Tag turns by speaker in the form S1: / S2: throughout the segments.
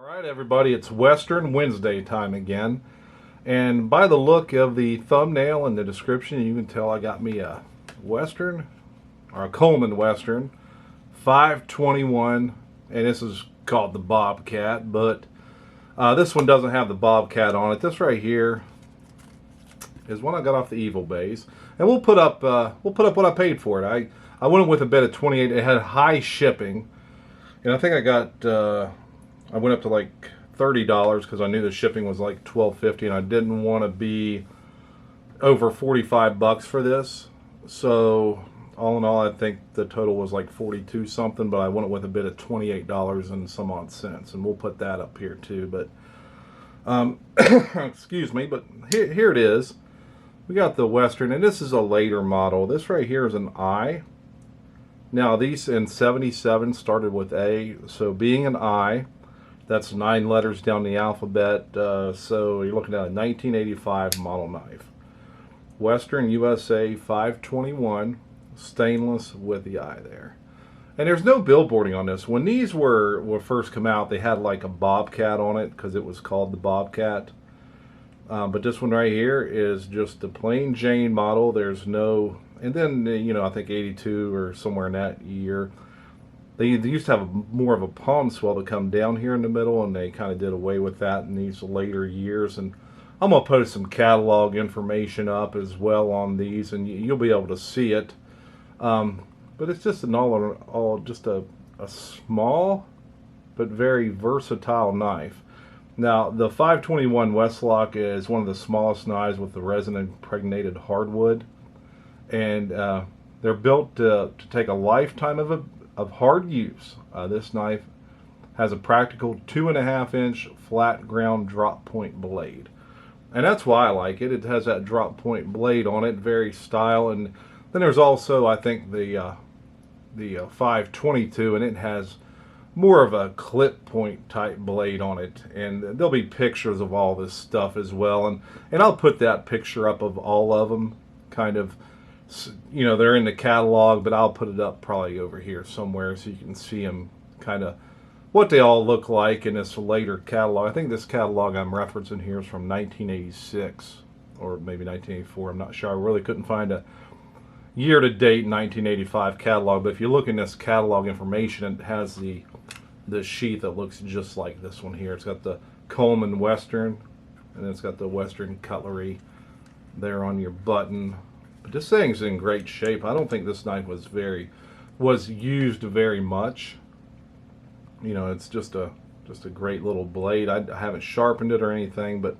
S1: Alright everybody, it's Western Wednesday time again. And by the look of the thumbnail and the description, you can tell I got me a Western, or a Coleman Western, 521, and this is called the Bobcat, but this one doesn't have the Bobcat on it. This right here is one I got off the Evil Bays. And we'll put up what I paid for it. I went with a bid of 28. It had high shipping. And I think I went up to like $30 because I knew the shipping was like $12.50, and I didn't want to be over 45 bucks for this. So all in all, I think the total was like 42 something, but I went with a bid of $28 and some odd cents, and we'll put that up here too. But excuse me, but here it is. We got the Western, and this is a later model. This right here is an I. Now these in 77 started with A, so being an I, that's 9 letters down the alphabet, so you're looking at a 1985 model knife. Western USA 521, stainless with the eye there. And there's no billboarding on this. When these were first come out, they had like a Bobcat on it because it was called the Bobcat. But this one right here is just the plain Jane model. There's no, and then, you know, I think 82 or somewhere in that year, they used to have more of a palm swell to come down here in the middle, and they kind of did away with that in these later years. And I'm going to post some catalog information up as well on these, and you'll be able to see it. But it's just an just a small but very versatile knife. Now, the 521 Westlock is one of the smallest knives with the resin impregnated hardwood, and they're built to take a lifetime of hard use. This knife has a practical 2.5-inch flat ground drop point blade, and that's why I like it. It has that drop point blade on it, very style. And then there's also, I think, the 522, and it has more of a clip point type blade on it, and there'll be pictures of all this stuff as well, and I'll put that picture up of all of them, kind of, you know, they're in the catalog, but I'll put it up probably over here somewhere so you can see them, kind of what they all look like in this later catalog. I think this catalog I'm referencing here is from 1986 or maybe 1984. I'm not sure. I really couldn't find a year-to-date 1985 catalog, but if you look in this catalog information, it has the sheath that looks just like this one here. It's got the Coleman Western, and it's got the Western cutlery there on your button. But this thing's in great shape. I don't think this knife was used very much. You know, it's just a great little blade. I haven't sharpened it or anything, but it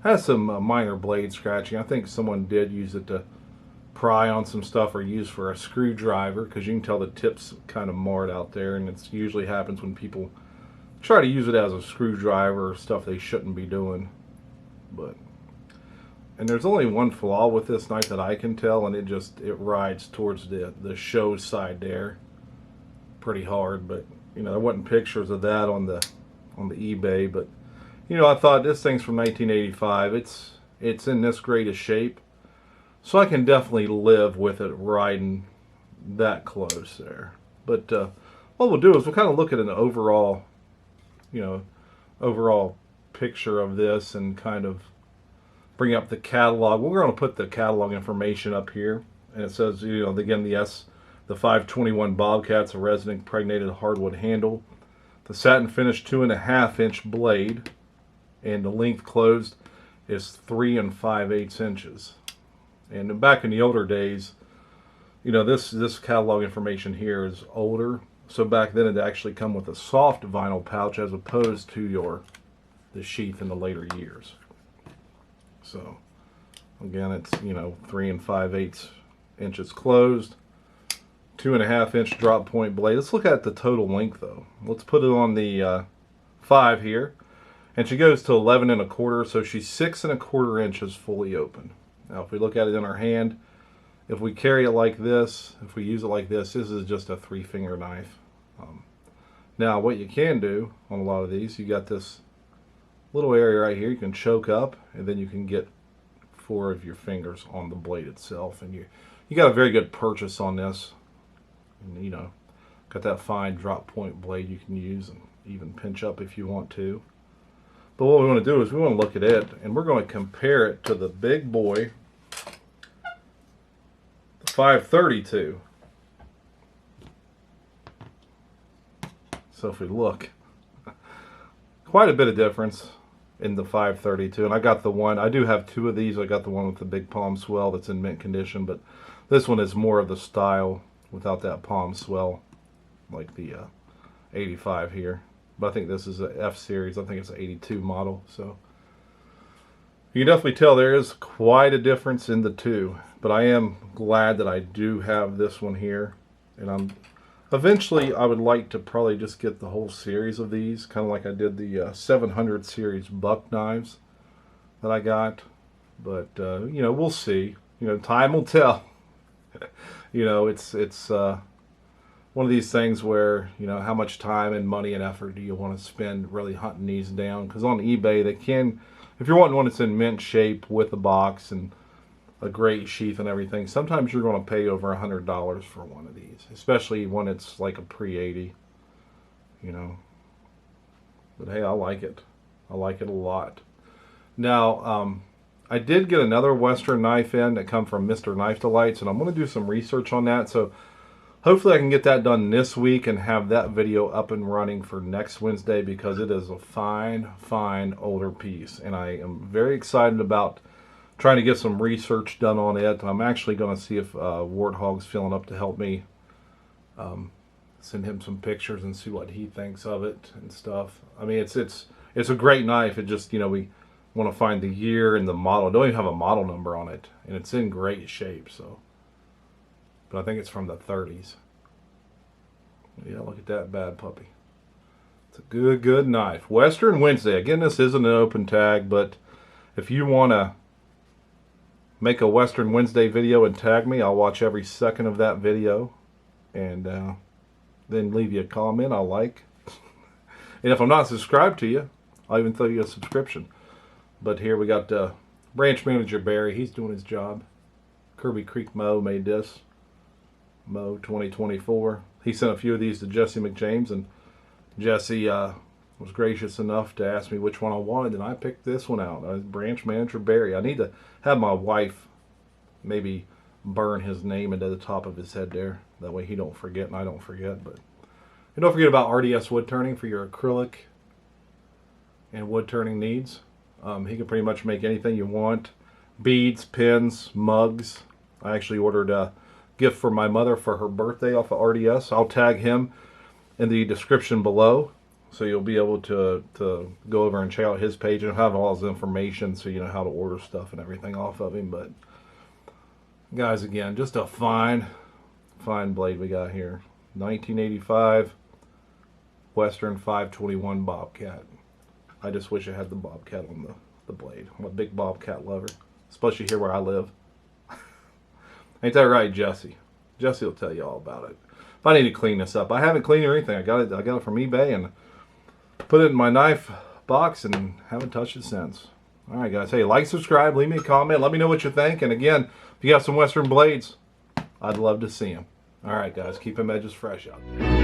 S1: has some minor blade scratching. I think someone did use it to pry on some stuff or use for a screwdriver, because you can tell the tip's kind of marred out there, and it usually happens when people try to use it as a screwdriver or stuff they shouldn't be doing. And there's only one flaw with this knife that I can tell, and it rides towards the show side there pretty hard. But you know, there wasn't pictures of that on the eBay, but you know, I thought this thing's from 1985. It's in this great a shape, so I can definitely live with it riding that close there. But what we'll do is we'll kind of look at an overall picture of this and kind of bring up the catalog. We're going to put the catalog information up here, and it says, you know, again, the 521 Bobcat's a resin impregnated hardwood handle, the satin finished 2.5-inch blade, and the length closed is 3 5/8 inches. And back in the older days, you know, this catalog information here is older, so back then it actually come with a soft vinyl pouch as opposed to the sheath in the later years. So again, it's, you know, 3 5/8 inches closed, 2.5-inch drop point blade. Let's look at the total length though. Let's put it on the 5 here, and she goes to 11 1/4, so she's 6 1/4 inches fully open. Now, if we look at it in our hand, if we carry it like this, if we use it like this is just a 3-finger knife. Now, what you can do on a lot of these, you got this little area right here you can choke up, and then you can get 4 of your fingers on the blade itself, and you got a very good purchase on this. And, you know, got that fine drop point blade you can use, and even pinch up if you want to. But what we want to do is we want to look at it, and we're going to compare it to the big boy, the 532. So if we look, quite a bit of difference in the 532. And I got the one, I do have two of these. I got the one with the big palm swell that's in mint condition, but this one is more of the style without that palm swell, like the 85 here. But I think this is a F series. I think it's an 82 model. So you can definitely tell there is quite a difference in the two. But I am glad that I do have this one here. And eventually I would like to probably just get the whole series of these, kind of like I did the 700 series buck knives that I got. But you know, we'll see. You know, time will tell. You know, it's one of these things where, you know, how much time and money and effort do you want to spend really hunting these down? Because on eBay, they can, if you're wanting one that's in mint shape with a box and a great sheath and everything, sometimes you're going to pay over $100 for one of these, especially when it's like a pre-80, you know. But hey, I like it. I like it a lot. Now, I did get another Western knife in that come from Mr. Knife Delights, and I'm going to do some research on that. So hopefully I can get that done this week and have that video up and running for next Wednesday, because it is a fine, fine older piece. And I am very excited about trying to get some research done on it. I'm actually going to see if Warthog's feeling up to help me send him some pictures and see what he thinks of it and stuff. I mean, it's a great knife. It just, you know, we want to find the year and the model. It don't even have a model number on it, and it's in great shape. So, but I think it's from the 30s. Yeah, look at that bad puppy. It's a good knife. Western Wednesday. Again, this isn't an open tag, but if you want to make a Western Wednesday video and tag me, I'll watch every second of that video, and then leave you a comment I like. And if I'm not subscribed to you, I'll even throw you a subscription. But here we got branch manager Barry. He's doing his job. Kirby Creek Mow made this. Mow 2024. He sent a few of these to Jesse McJames, and Jesse was gracious enough to ask me which one I wanted, and I picked this one out. Branch manager Barry. I need to have my wife maybe burn his name into the top of his head there. That way he don't forget and I don't forget. But and don't forget about RDS wood turning for your acrylic and wood turning needs. He can pretty much make anything you want. Beads, pins, mugs. I actually ordered a gift for my mother for her birthday off of RDS. I'll tag him in the description below, so you'll be able to go over and check out his page and have all his information, so you know how to order stuff and everything off of him. But guys, again, just a fine blade we got here. 1985 Western 521 Bobcat. I just wish I had the Bobcat on the blade. I'm a big Bobcat lover, especially here where I live. Ain't that right, Jesse? Jesse will tell you all about it. If I need to clean this up, I haven't cleaned or anything. I got it from eBay and put it in my knife box and haven't touched it since. All right, guys. Hey, like, subscribe, leave me a comment, let me know what you think. And again, if you got some Western blades, I'd love to see them. All right, guys, keep them edges fresh out there.